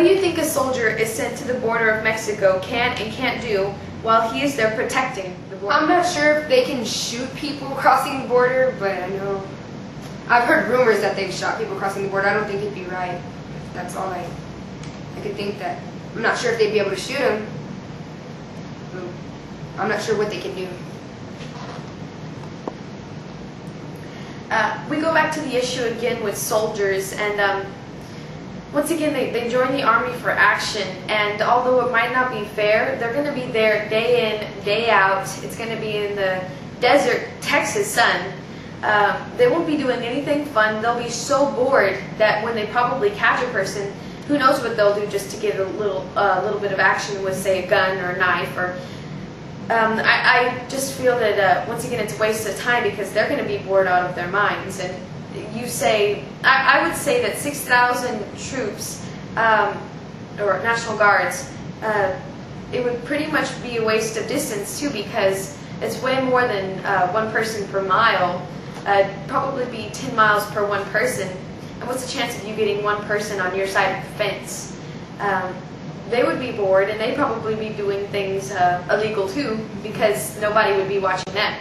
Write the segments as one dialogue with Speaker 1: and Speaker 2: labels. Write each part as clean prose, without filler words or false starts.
Speaker 1: do you think a soldier is sent to the border of Mexico can and can't do while he is there protecting the border?
Speaker 2: I'm not sure if they can shoot people crossing the border, but I know I've heard rumors that they've shot people crossing the border. I don't think it'd be right. That's all I could think that. I'm not sure if they'd be able to shoot them. I'm not sure what they can do.
Speaker 1: We go back to the issue again with soldiers, and once again they join the Army for action, and although it might not be fair, they're going to be there day in, day out. It's going to be in the desert Texas sun. They won't be doing anything fun. They'll be so bored that when they probably catch a person, who knows what they'll do just to get a little bit of action with, say, a gun or a knife. Or I just feel that once again it's a waste of time because they're going to be bored out of their minds. And you say, I would say that 6,000 troops or National Guards, it would pretty much be a waste of distance too, because it's way more than one person per mile. Probably be 10 miles per one person. And what's the chance of you getting one person on your side of the fence? They would be bored, and they'd probably be doing things illegal too, because nobody would be watching them.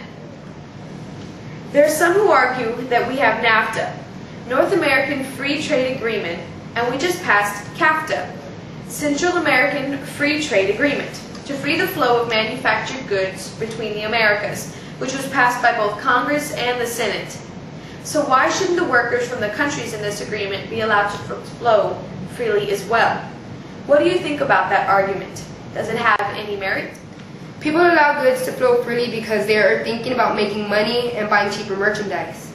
Speaker 1: There are some who argue that we have NAFTA, North American Free Trade Agreement, and we just passed CAFTA, Central American Free Trade Agreement, to free the flow of manufactured goods between the Americas, which was passed by both Congress and the Senate. So why shouldn't the workers from the countries in this agreement be allowed to flow freely as well? What do you think about that argument? Does it have any merit?
Speaker 2: People allow goods to flow freely because they are thinking about making money and buying cheaper merchandise.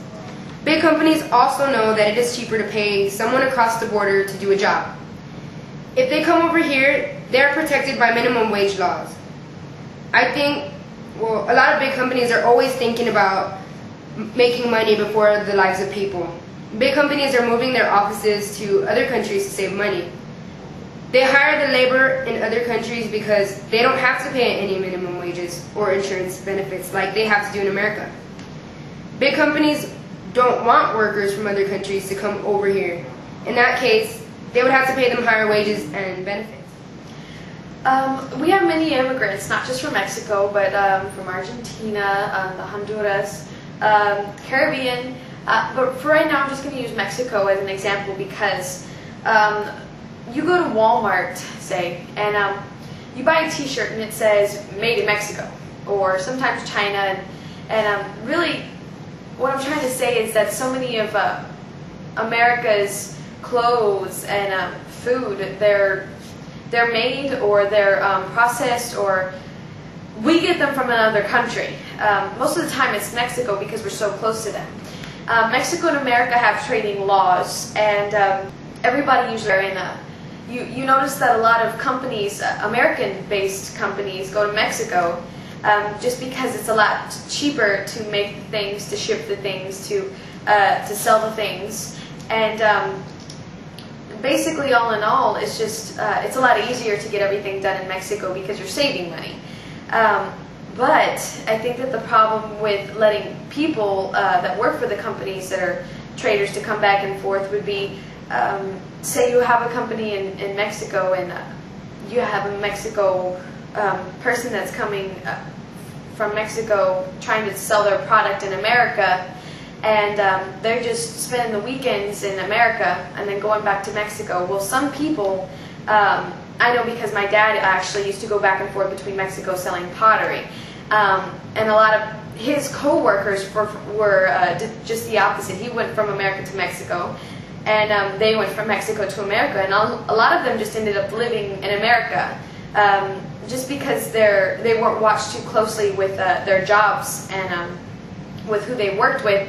Speaker 2: Big companies also know that it is cheaper to pay someone across the border to do a job. If they come over here, they are protected by minimum wage laws. I think, well, a lot of big companies are always thinking about making money before the lives of people. Big companies are moving their offices to other countries to save money. They hire the labor in other countries because they don't have to pay any minimum wages or insurance benefits like they have to do in America. Big companies don't want workers from other countries to come over here. In that case, they would have to pay them higher wages and benefits.
Speaker 1: We have many immigrants, not just from Mexico, but from Argentina, the Honduras, Caribbean. But for right now, I'm just going to use Mexico as an example because you go to Walmart, say, and you buy a t-shirt and it says made in Mexico, or sometimes China, and really what I'm trying to say is that so many of America's clothes and food, they're made or they're processed, or we get them from another country. Most of the time it's Mexico because we're so close to them. Mexico and America have trading laws, and everybody usually are in a... You notice that a lot of companies, American-based companies, go to Mexico just because it's a lot cheaper to make the things, to ship the things, to sell the things, and basically, all in all, it's just it's a lot easier to get everything done in Mexico because you're saving money. But I think that the problem with letting people that work for the companies that are traders to come back and forth would be, say you have a company in Mexico, and you have a Mexico person that's coming from Mexico trying to sell their product in America, and they're just spending the weekends in America and then going back to Mexico. Well, some people, I know because my dad actually used to go back and forth between Mexico selling pottery, and a lot of his co-workers were just the opposite. He went from America to Mexico, and they went from Mexico to America, and a lot of them just ended up living in America just because they weren't watched too closely with their jobs and with who they worked with.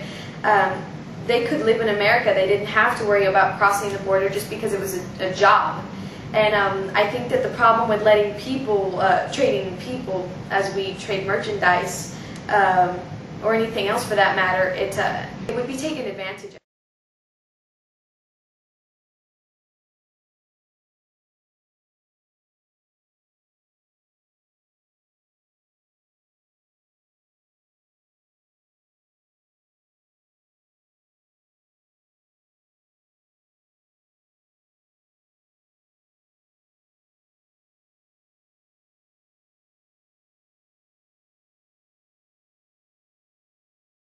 Speaker 1: They could live in America. They didn't have to worry about crossing the border just because it was a job. And I think that the problem with letting people, trading people as we trade merchandise, or anything else for that matter, it would be taken advantage of.